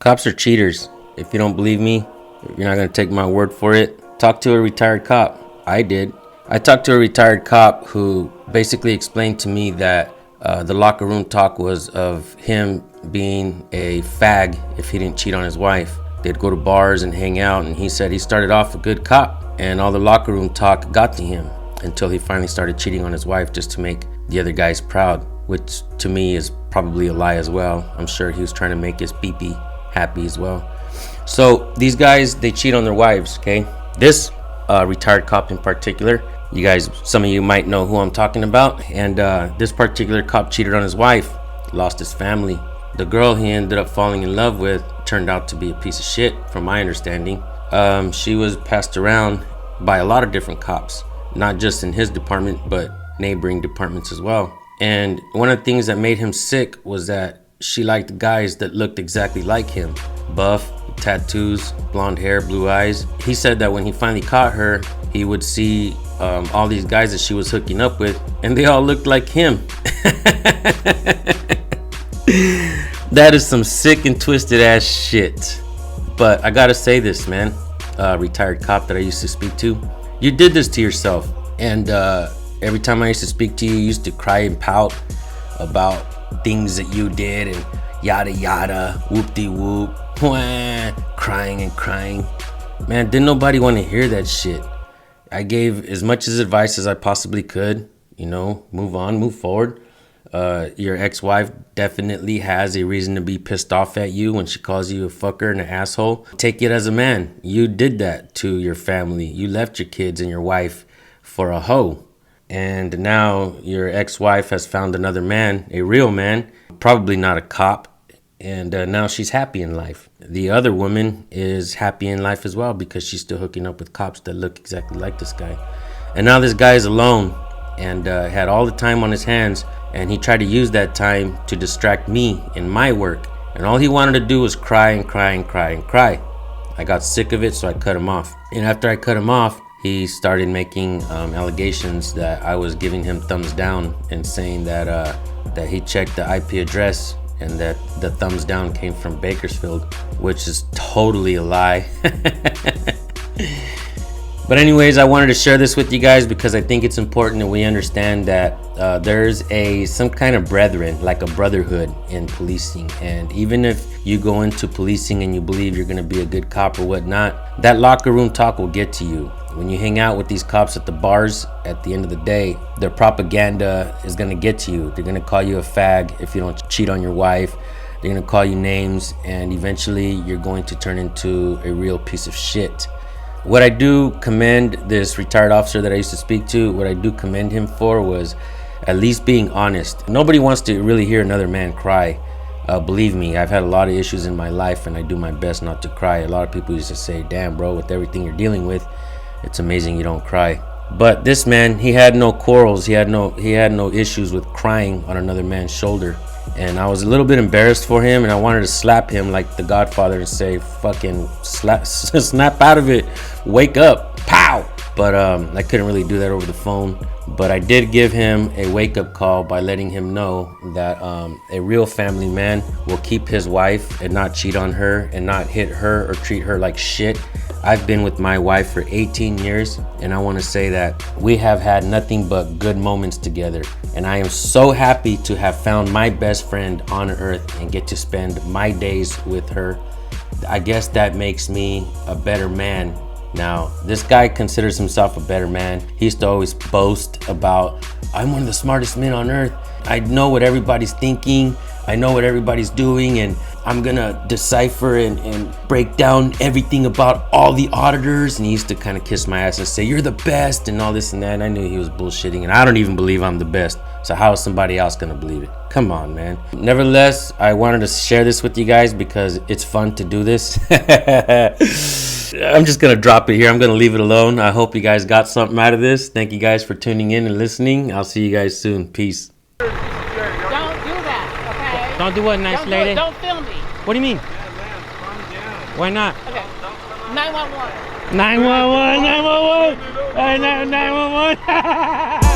Cops are cheaters. If you don't believe me, you're not going to take my word for it. Talk to a retired cop. I did. I talked to a retired cop who basically explained to me that the locker room talk was of him being a fag if he didn't cheat on his wife. They'd go to bars and hang out, and he said he started off a good cop, and all the locker room talk got to him until he finally started cheating on his wife just to make the other guys proud, which to me is probably a lie as well. I'm sure he was trying to make his pee-pee happy as well. So these guys, they cheat on their wives, okay? This retired cop in particular, you guys, some of you might know who I'm talking about, and this particular cop cheated on his wife, lost his family. The girl he ended up falling in love with turned out to be a piece of shit, from my understanding. She was passed around by a lot of different cops, not just in his department, but neighboring departments as well. And one of the things that made him sick was that she liked guys that looked exactly like him. Buff, tattoos, blonde hair, blue eyes. He said that when he finally caught her, he would see all these guys that she was hooking up with, and they all looked like him. That is some sick and twisted ass shit. But I gotta say this, man, retired cop that I used to speak to, you did this to yourself. And every time I used to speak to you, you used to cry and pout about things that you did and yada yada, whoop-de-whoop, crying and crying. Man, didn't nobody want to hear that shit. I gave as much as advice as I possibly could, you know, move on, move forward. Your ex-wife definitely has a reason to be pissed off at you when she calls you a fucker and an asshole. Take it as a man. You did that to your family. You left your kids and your wife for a hoe. And now your ex-wife has found another man, a real man, probably not a cop. And now she's happy in life. The other woman is happy in life as well because she's still hooking up with cops that look exactly like this guy. And now this guy is alone and had all the time on his hands. And he tried to use that time to distract me in my work. And all he wanted to do was cry and cry and cry and cry. I got sick of it, so I cut him off. And after I cut him off, he started making allegations that I was giving him thumbs down and saying that he checked the IP address and that the thumbs down came from Bakersfield, which is totally a lie. But anyways, I wanted to share this with you guys because I think it's important that we understand that there's some kind of brethren, like a brotherhood in policing. And even if you go into policing and you believe you're gonna be a good cop or whatnot, that locker room talk will get to you. When you hang out with these cops at the bars, at the end of the day, their propaganda is gonna get to you. They're gonna call you a fag if you don't cheat on your wife. They're gonna call you names, and eventually you're going to turn into a real piece of shit. What I do commend this retired officer that I used to speak to, what I do commend him for was at least being honest. Nobody wants to really hear another man cry. Believe me, I've had a lot of issues in my life and I do my best not to cry. A lot of people used to say, damn bro, with everything you're dealing with, it's amazing you don't cry. But this man, he had no quarrels, he had no issues with crying on another man's shoulder. And I was a little bit embarrassed for him, and I wanted to slap him like the Godfather and say, fucking snap out of it, wake up, pow. But I couldn't really do that over the phone. But I did give him a wake-up call by letting him know that a real family man will keep his wife and not cheat on her and not hit her or treat her like shit. I've been with my wife for 18 years, and I want to say that we have had nothing but good moments together. And I am so happy to have found my best friend on earth and get to spend my days with her. I guess that makes me a better man. Now, this guy considers himself a better man. He used to always boast about, I'm one of the smartest men on earth. I know what everybody's thinking. I know what everybody's doing, and I'm gonna decipher and break down everything about all the auditors. And he used to kind of kiss my ass and say, you're the best and all this and that. And I knew he was bullshitting, and I don't even believe I'm the best. So how is somebody else gonna believe it? Come on, man. Nevertheless, I wanted to share this with you guys because it's fun to do this. I'm just gonna drop it here. I'm gonna leave it alone. I hope you guys got something out of this. Thank you guys for tuning in and listening. I'll see you guys soon. Peace. Don't do that, okay? Don't do what, nice lady? Don't film me. What do you mean? Why not? Okay. 911. 911, 911. 911.